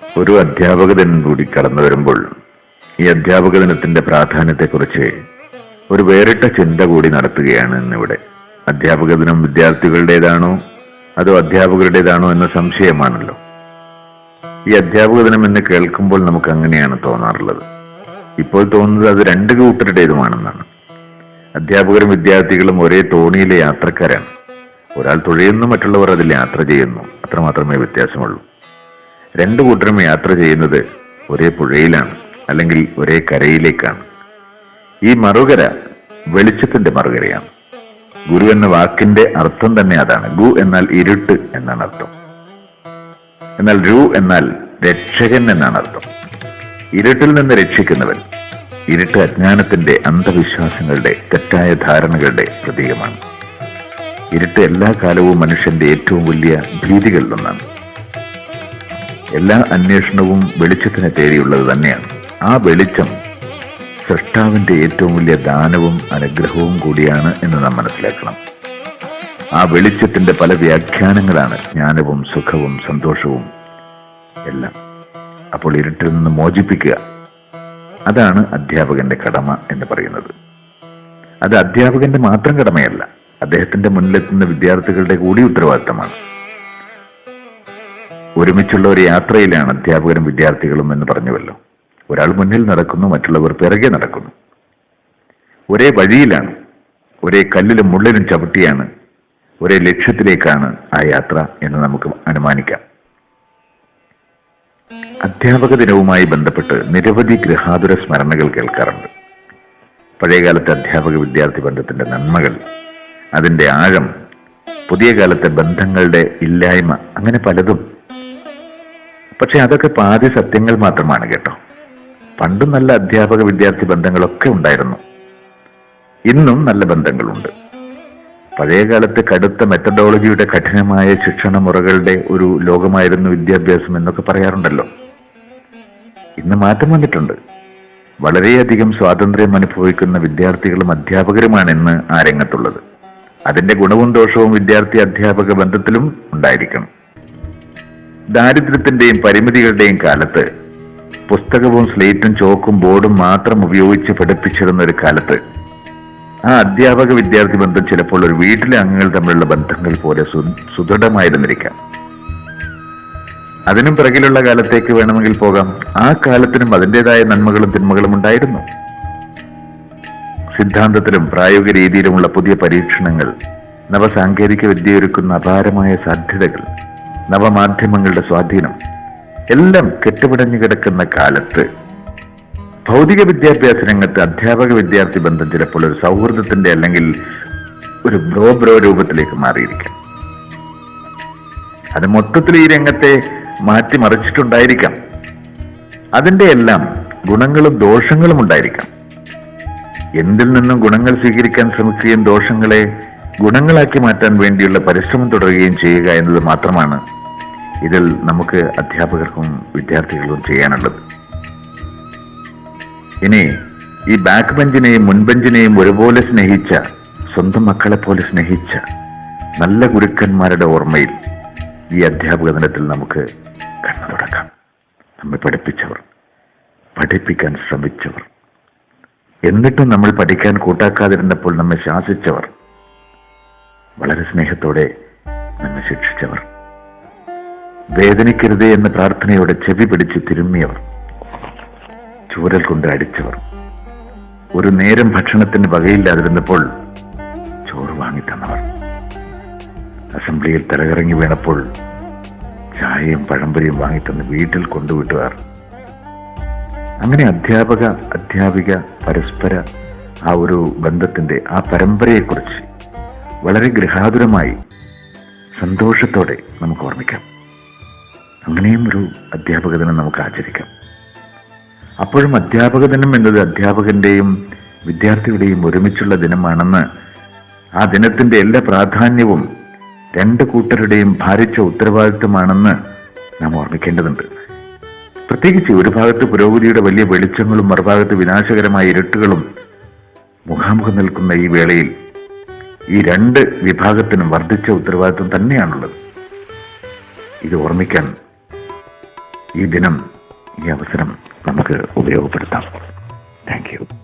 ഒരു അധ്യാപക ദിനം കൂടി കടന്നു വരുമ്പോൾ ഈ അധ്യാപക ദിനത്തിന്റെ പ്രാധാന്യത്തെക്കുറിച്ച് ഒരു വേറിട്ട ചിന്ത കൂടി നടത്തുകയാണ് ഇന്നിവിടെ. അധ്യാപക ദിനം വിദ്യാർത്ഥികളുടേതാണോ അതോ അധ്യാപകരുടേതാണോ എന്ന സംശയമാണല്ലോ. ഈ അധ്യാപക ദിനം എന്ന് കേൾക്കുമ്പോൾ നമുക്ക് അങ്ങനെയാണ് തോന്നാറുള്ളത്. ഇപ്പോൾ തോന്നുന്നത് അത് രണ്ട് കൂട്ടരുടേതുമാണെന്നാണ്. അധ്യാപകരും വിദ്യാർത്ഥികളും ഒരേ തോണിയിലെ യാത്രക്കാരാണ്. ഒരാൾ തുഴയുന്നു, മറ്റുള്ളവർ അതിൽ യാത്ര ചെയ്യുന്നു. അത്രമാത്രമേ വ്യത്യാസമുള്ളൂ. രണ്ടു കൂട്ടരും യാത്ര ചെയ്യുന്നത് ഒരേ പുഴയിലാണ്, അല്ലെങ്കിൽ ഒരേ കരയിലേക്കാണ്. ഈ മറുകര വെളിച്ചത്തിന്റെ മറുകരയാണ്. ഗുരു എന്ന വാക്കിന്റെ അർത്ഥം തന്നെ അതാണ്. ഗു എന്നാൽ ഇരുട്ട് എന്നാണ് അർത്ഥം. എന്നാൽ രു എന്നാൽ രക്ഷകൻ എന്നാണ് അർത്ഥം. ഇരുട്ടിൽ നിന്ന് രക്ഷിക്കുന്നവൻ. ഇരുട്ട് അജ്ഞാനത്തിന്റെ, അന്ധവിശ്വാസങ്ങളുടെ, തെറ്റായ ധാരണകളുടെ പ്രതീകമാണ്. ഇരുട്ട് എല്ലാ കാലവും മനുഷ്യന്റെ ഏറ്റവും വലിയ ഭീതികളിലൊന്നാണ്. എല്ലാ അന്വേഷണവും വെളിച്ചത്തിനെ തേടിയുള്ളത് തന്നെയാണ്. ആ വെളിച്ചം സൃഷ്ടാവിന്റെ ഏറ്റവും വലിയ ദാനവും അനുഗ്രഹവും കൂടിയാണ് എന്ന് നാം മനസ്സിലാക്കണം. ആ വെളിച്ചത്തിന്റെ പല വ്യാഖ്യാനങ്ങളാണ് ജ്ഞാനവും സുഖവും സന്തോഷവും എല്ലാം. അപ്പോൾ ഇരുട്ടിൽ നിന്ന് മോചിപ്പിക്കുക, അതാണ് അധ്യാപകന്റെ കടമ എന്ന് പറയുന്നത്. അത് അധ്യാപകന്റെ മാത്രം കടമയല്ല, അദ്ദേഹത്തിന്റെ മുന്നിലെത്തുന്ന വിദ്യാർത്ഥികളുടെ കൂടി ഉത്തരവാദിത്തമാണ്. ഒരുമിച്ചുള്ള ഒരു യാത്രയിലാണ് അധ്യാപകരും വിദ്യാർത്ഥികളും എന്ന് പറഞ്ഞുവല്ലോ. ഒരാൾ മുന്നിൽ നടക്കുന്നു, മറ്റുള്ളവർ പിറകെ നടക്കുന്നു. ഒരേ വഴിയിലാണ്, ഒരേ കല്ലിലും മുള്ളിലും ചവിട്ടിയാണ്, ഒരേ ലക്ഷ്യത്തിലേക്കാണ് ആ യാത്ര എന്ന് നമുക്ക് അനുമാനിക്കാം. അധ്യാപക ദിനവുമായി ബന്ധപ്പെട്ട് നിരവധി ഗൃഹാതുര സ്മരണകൾ കേൾക്കാറുണ്ട്. പഴയകാലത്തെ അധ്യാപക വിദ്യാർത്ഥി ബന്ധത്തിന്റെ നന്മകൾ, അതിന്റെ ആഴം, പുതിയ കാലത്തെ ബന്ധങ്ങളുടെ ഇല്ലായ്മ, അങ്ങനെ പലതും. പക്ഷെ അതൊക്കെ പാതി സത്യങ്ങൾ മാത്രമാണ് കേട്ടോ. പണ്ടും നല്ല അധ്യാപക വിദ്യാർത്ഥി ബന്ധങ്ങളൊക്കെ ഉണ്ടായിരുന്നു. ഇന്നും നല്ല ബന്ധങ്ങളുണ്ട്. പഴയകാലത്ത് കടുത്ത മെത്തഡോളജിയുടെ കഠിനമായ ശിക്ഷണ മുറകളുടെ ഒരു ലോകമായിരുന്നു വിദ്യാഭ്യാസം എന്നൊക്കെ പറയാറുണ്ടല്ലോ. ഇന്ന് മാറ്റം വന്നിട്ടുണ്ട്. വളരെയധികം സ്വാതന്ത്ര്യം അനുഭവിക്കുന്ന വിദ്യാർത്ഥികളും അധ്യാപകരുമാണ് ഇന്ന് ആ രംഗത്തുള്ളത്. അതിന്റെ ഗുണവും ദോഷവും വിദ്യാർത്ഥി അധ്യാപക ബന്ധത്തിലും ഉണ്ടായിരിക്കണം. ദാരിദ്ര്യത്തിന്റെയും പരിമിതികളുടെയും കാലത്ത് പുസ്തകവും സ്ലേറ്റും ചോക്കും ബോർഡും മാത്രം ഉപയോഗിച്ച് പഠിപ്പിച്ചിരുന്ന ഒരു കാലത്ത് ആ അധ്യാപക വിദ്യാർത്ഥി ബന്ധം ചിലപ്പോൾ ഒരു വീട്ടിലെ അംഗങ്ങൾ തമ്മിലുള്ള ബന്ധങ്ങൾ പോലെ സുദൃഢമായിരുന്നിരിക്കാം. അതിനും പിറകിലുള്ള കാലത്തേക്ക് വേണമെങ്കിൽ പോകാം. ആ കാലത്തിനും അതിൻ്റെതായ നന്മകളും തിന്മകളും ഉണ്ടായിരുന്നു. സിദ്ധാന്തത്തിലും പ്രായോഗിക രീതിയിലുമുള്ള പുതിയ പരീക്ഷണങ്ങൾ, നവസാങ്കേതിക വിദ്യയൊരുക്കുന്ന അപാരമായ സാധ്യതകൾ, നവമാധ്യമങ്ങളുടെ സ്വാധീനം എല്ലാം കെട്ടുപിടഞ്ഞു കിടക്കുന്ന കാലത്ത് ഭൗതിക വിദ്യാഭ്യാസ രംഗത്ത് അധ്യാപക വിദ്യാർത്ഥി ബന്ധം ചിലപ്പോൾ ഒരു സൗഹൃദത്തിന്റെ അല്ലെങ്കിൽ ഒരു ബ്രോ രൂപത്തിലേക്ക് മാറിയിരിക്കാം. അത് മൊത്തത്തിൽ ഈ രംഗത്തെ മാറ്റിമറിച്ചിട്ടുണ്ടായിരിക്കാം. അതിന്റെ എല്ലാം ഗുണങ്ങളും ദോഷങ്ങളും ഉണ്ടായിരിക്കാം. എന്തിൽ നിന്നും ഗുണങ്ങൾ സ്വീകരിക്കാൻ ശ്രമിക്കുകയും ദോഷങ്ങളെ ഗുണങ്ങളാക്കി മാറ്റാൻ വേണ്ടിയുള്ള പരിശ്രമം തുടരുകയും ചെയ്യുക എന്നത് മാത്രമാണ് ഇതിൽ നമുക്ക് അധ്യാപകർക്കും വിദ്യാർത്ഥികൾക്കും ചെയ്യാനുള്ളത്. ഇനി ഈ ബാക്ക് ബെഞ്ചിനെയും മുൻബെഞ്ചിനെയും ഒരുപോലെ സ്നേഹിച്ച, സ്വന്തം മക്കളെ പോലെ സ്നേഹിച്ച നല്ല ഗുരുക്കന്മാരുടെ ഓർമ്മയിൽ ഈ അധ്യാപക ദിനത്തിൽ നമുക്ക് കണ്ണു തുടക്കാം. നമ്മെ പഠിപ്പിച്ചവർ, പഠിപ്പിക്കാൻ ശ്രമിച്ചവർ, എന്നിട്ടും നമ്മൾ പഠിക്കാൻ കൂട്ടാക്കാതിരുന്നപ്പോൾ നമ്മെ ശാസിച്ചവർ, വളരെ സ്നേഹത്തോടെ നമ്മെ ശിക്ഷിച്ചവർ, വേദനിക്കരുതേ എന്ന പ്രാർത്ഥനയോടെ ചെവി പിടിച്ച് തിരുമ്മിയവർ, ചൂരൽ കൊണ്ട് അടിച്ചവർ, ഒരു നേരം ഭക്ഷണത്തിന് വകയില്ലാതിരുന്നപ്പോൾ ചോറ് വാങ്ങിത്തന്നവർ, അസംബ്ലിയിൽ തലകറങ്ങി വീണപ്പോൾ ചായയും പഴംപൊരിയും വാങ്ങിത്തന്ന് വീട്ടിൽ കൊണ്ടുവിട്ടുകാർ. അങ്ങനെ അധ്യാപക അധ്യാപിക പരസ്പര ആ ഒരു ബന്ധത്തിന്റെ ആ പരമ്പരയെക്കുറിച്ച് വളരെ ഗൃഹാതുരമായി സന്തോഷത്തോടെ നമുക്ക് ഓർമ്മിക്കാം. അങ്ങനെയും ഒരു അധ്യാപക ദിനം നമുക്ക് ആചരിക്കാം. അപ്പോഴും അധ്യാപക ദിനം എന്നത് അധ്യാപകന്റെയും വിദ്യാർത്ഥിയുടെയും ഒരുമിച്ചുള്ള ദിനമാണെന്ന്, ആ ദിനത്തിന്റെ എല്ലാ പ്രാധാന്യവും രണ്ട് കൂട്ടരുടെയും ഭാരിച്ച ഉത്തരവാദിത്വമാണെന്ന് നാം ഓർമ്മിക്കേണ്ടതുണ്ട്. പ്രത്യേകിച്ച് ഒരു ഭാഗത്ത് പുരോഗതിയുടെ വലിയ വെളിച്ചങ്ങളും മറുഭാഗത്ത് വിനാശകരമായ ഇരുട്ടുകളും മുഖാമുഖം നിൽക്കുന്ന ഈ വേളയിൽ ഈ രണ്ട് വിഭാഗത്തിനും വർദ്ധിച്ച ഉത്തരവാദിത്വം തന്നെയാണുള്ളത്. ഇത് ഓർമ്മിക്കാൻ ഈ ദിനം, ഈ അവസരം നമുക്ക് ഉപയോഗപ്പെടുത്താം. Thank you.